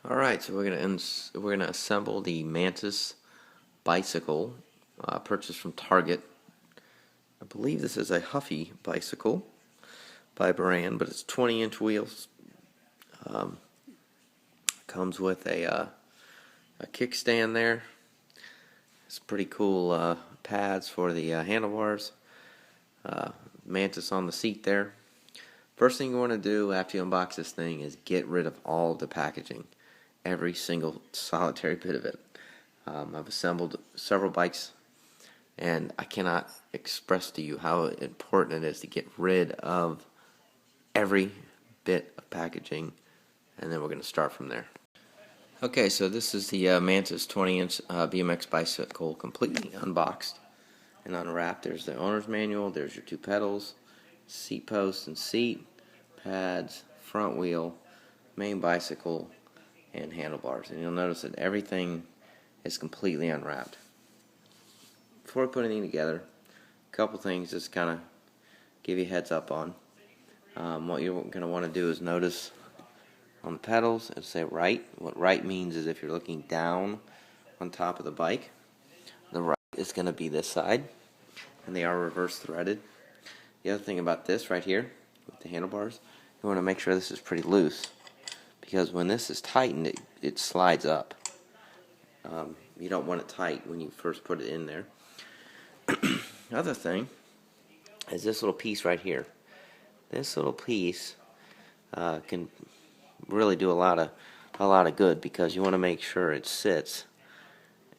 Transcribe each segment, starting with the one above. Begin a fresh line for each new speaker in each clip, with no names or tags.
Alright, so we're gonna assemble the Mantis bicycle purchased from Target. I believe this is a Huffy bicycle by brand, but it's 20-inch wheels. Comes with a kickstand there. It's pretty cool pads for the handlebars. Mantis on the seat there. First thing you want to do after you unbox this thing is get rid of all of the packaging. Every single solitary bit of it. I've assembled several bikes, and I cannot express to you how important it is to get rid of every bit of packaging, and then we're going to start from there. Okay, so this is the Mantis 20-inch BMX bicycle completely unboxed and unwrapped. There's the owner's manual, there's your two pedals, seat post and seat, pads, front wheel, main bicycle, and handlebars. And you'll notice that everything is completely unwrapped. Before we put anything together, a couple things just kind of give you a heads up on. What you're going to want to do is notice on the pedals, it'll say right. What right means is if you're looking down on top of the bike, the right is going to be this side, and they are reverse threaded. The other thing about this right here, with the handlebars, you want to make sure this is pretty loose, because when this is tightened, it slides up. You don't want it tight when you first put it in there. Other thing is this little piece right here. This little piece can really do a lot of good, because you want to make sure it sits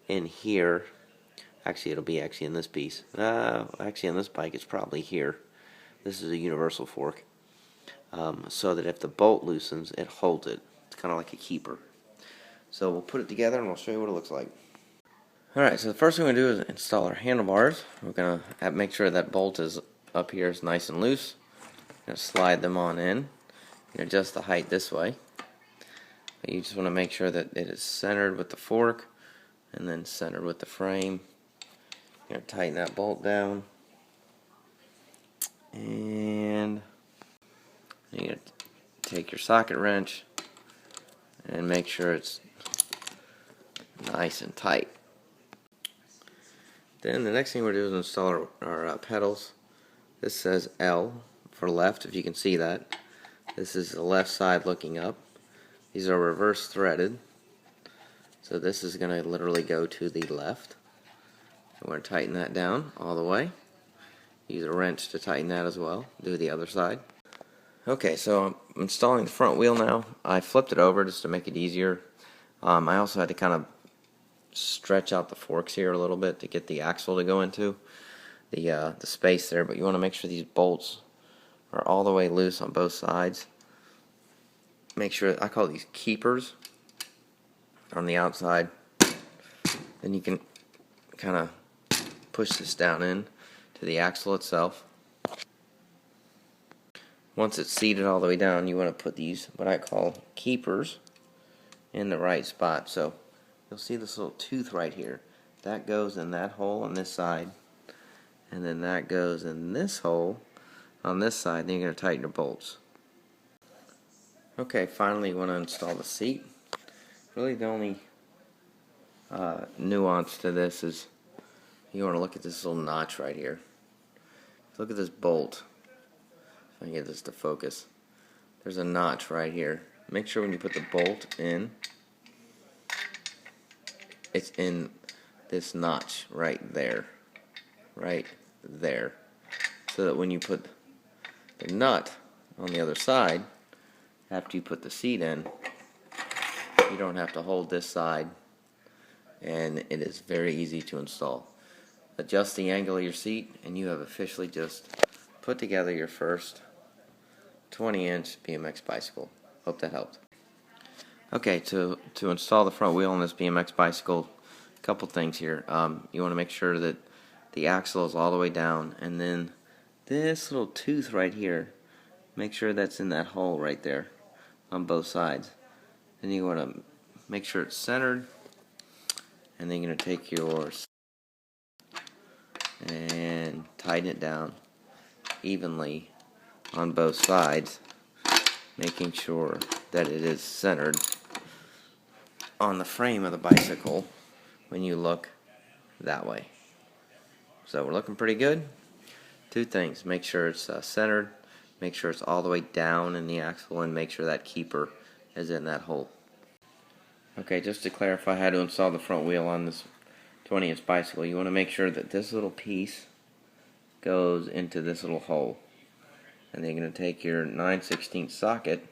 in here. Actually, it'll be in this piece. Actually, on this bike, it's probably here. This is a universal fork, so that if the bolt loosens, it holds it. It's kind of like a keeper. So we'll put it together and we'll show you what it looks like. Alright, so the first thing we're going to do is install our handlebars. We're going to make sure that bolt is up here is nice and loose. We're going to slide them on in. You adjust the height this way. You just want to make sure that it is centered with the fork and then centered with the frame. You're going to tighten that bolt down. And you're going to take your socket wrench and make sure it's nice and tight. Then the next thing we're going to do is install our pedals. This says L for left, if you can see that. This is the left side looking up. These are reverse threaded, so this is going to literally go to the left. We're going to tighten that down all the way. Use a wrench to tighten that as well. Do the other side. Okay, so I'm installing the front wheel now. I flipped it over just to make it easier. I also had to kind of stretch out the forks here a little bit to get the axle to go into the space there, but you want to make sure these bolts are all the way loose on both sides. Make sure, I call these keepers, on the outside. Then you can kind of push this down in to the axle itself. Once it's seated all the way down, you want to put these, what I call keepers, in the right spot. So you'll see this little tooth right here. That goes in that hole on this side, and then that goes in this hole on this side. Then you're going to tighten your bolts. Okay, finally you want to install the seat. Really the only nuance to this is you want to look at this little notch right here. Look at this bolt. If I can get this to focus. There's a notch right here. Make sure when you put the bolt in, it's in this notch right there. Right there. So that when you put the nut on the other side, after you put the seat in, you don't have to hold this side, and it is very easy to install. Adjust the angle of your seat, and you have officially just put together your first 20-inch BMX bicycle. Hope that helped. Okay, to install the front wheel on this BMX bicycle, a couple things here. You want to make sure that the axle is all the way down, and then this little tooth right here, make sure that's in that hole right there on both sides. Then you want to make sure it's centered, and then you're going to take yours and tighten it down evenly on both sides, making sure that it is centered on the frame of the bicycle when you look that way. So we're looking pretty good. Two things: make sure it's centered, make sure it's all the way down in the axle, and make sure that keeper is in that hole. Okay, just to clarify how to install the front wheel on this 20-inch bicycle, you want to make sure that this little piece goes into this little hole. And then you're going to take your 9/16 socket